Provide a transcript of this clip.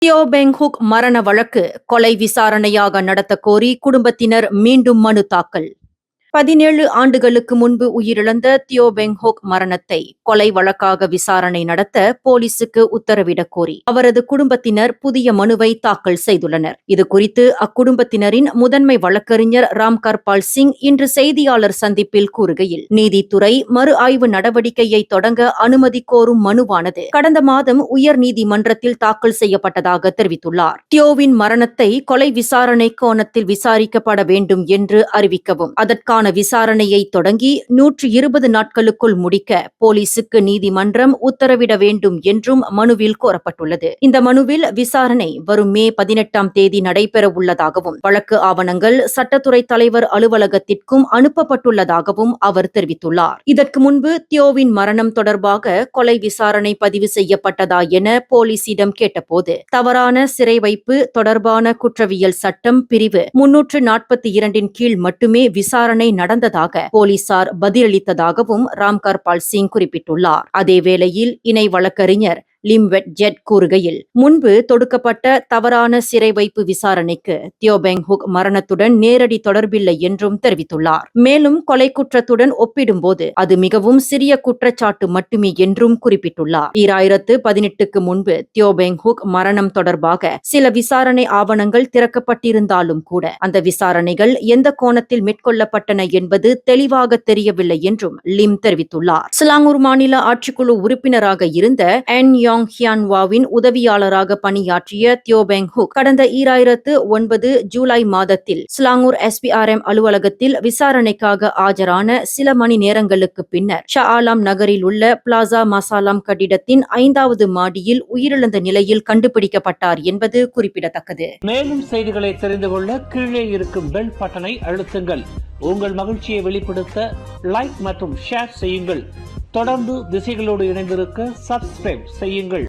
தியோ Peng hook மரண வழக்கு கொலை விசாரணையாக நடத்தக் கோரி குடும்பத்தினர் மீண்டும் மனு தாக்கல். 17 ஆண்டுகளுக்கு முன்பு உயிரிழந்த தியோ பெங் ஹோக் மரணத்தை கொலை வழக்காக விசாரணை நடத்த போலீசுக்கு உத்தரவிடக் கோரி அவரது குடும்பத்தினர் புதிய மனுவை தாக்கல் செய்துள்ளனர். இதுகுறித்து அக்குடும்பத்தினரின் முதன்மை வழக்கறிஞர் ராம் கர்பால் சிங் இன்று செய்தியாளர் சந்திப்பில் கூறுகையில், நீதித்துறை மறு ஆய்வு நடவடிக்கையை தொடங்க அனுமதி கோரும் மனுவானது கடந்த மாதம் உயர்நீதிமன்றத்தில் தாக்கல் செய்யப்பட்டதாக தெரிவித்துள்ளார். தியோவின் மரணத்தை கொலை விசாரணை கோணத்தில் விசாரிக்கப்பட வேண்டும் என்று அறிவிக்கவும், அதற்கான விசாரணையை தொடங்கி 120 நாட்களுக்குள் முடிக்க போலீசுக்கு நீதிமன்றம் உத்தரவிட வேண்டும் என்றும் மனுவில் கோரப்பட்டுள்ளது. இந்த மனுவில் விசாரணை வரும் மே 18ஆம் தேதி நடைபெற உள்ளதாகவும், வழக்கு ஆவணங்கள் சட்டத்துறை தலைவர் அலுவலகத்திற்கும் அனுப்பப்பட்டுள்ளதாகவும் அவர் தெரிவித்துள்ளார். இதற்கு முன்பு தியோவின் மரணம் தொடர்பாக கொலை விசாரணை பதிவு செய்யப்பட்டதா என போலீசிடம் கேட்டபோது, தவறான சிறை வைப்பு தொடர்பான குற்றவியல் சட்டம் பிரிவு 342 கீழ் மட்டுமே விசாரணை நடந்ததாக போலீசார் பதிலளித்ததாகவும் ராம் கர்பால் சிங் குறிப்பிட்டுள்ளார். அதேவேளையில் இணை வழக்கறிஞர் லிம் வெட் ஜெட் கூறுகையில், முன்பு தொடுக்கப்பட்ட தவறான சிறை வைப்பு விசாரணைக்கு தியோ பெங் ஹுக் மரணத்துடன் நேரடி தொடர்பில்லை என்றும் தெரிவித்துள்ளார். மேலும் கொலை குற்றத்துடன் ஒப்பிடும்போது அது மிகவும் சிறிய குற்றச்சாட்டு மட்டுமே என்றும் குறிப்பிட்டுள்ளார். 2018க்கு முன்பு தியோ பெங் ஹுக் மரணம் தொடர்பாக சில விசாரணை ஆவணங்கள் திறக்கப்பட்டிருந்தாலும் கூட அந்த விசாரணைகள் எந்த கோணத்தில் மேற்கொள்ளப்பட்டன என்பது தெளிவாக தெரியவில்லை என்றும் லிம் தெரிவித்துள்ளார். சிலாங்கூர் மாநில ஆட்சிக்குழு உறுப்பினராக இருந்த என் யோங் ஹியான்வாவின் உதவியாளராக பணியாற்றிய தியோ பெங் ஹுக் கடந்த 2009 ஜூலை மாதத்தில் சிலாங்கூர் SPRM அலுவலகத்தில் விசாரணைக்காக ஆஜரான சில மணி நேரங்களுக்கு பின்னர் ஷா ஆலம் நகரில் உள்ள பிளாசா மசாலாம் கட்டிடத்தின் 5வது மாடியில் உயிரிழந்த நிலையில் கண்டுபிடிக்கப்பட்டார் என்பது குறிப்பிடத்தக்கது. மேலும் செய்திகளை தெரிந்து கொள்ள கீழே இருக்கும் பெல் பட்டனை அழுத்துங்கள். உங்கள் மகிழ்ச்சியை வெளிப்படுத்த லைக் மற்றும் ஷேர் செய்யுங்கள். தொடர்ந்து திசைகளோடு இணைந்திருக்க சப்ஸ்கிரைப் செய்யுங்கள்.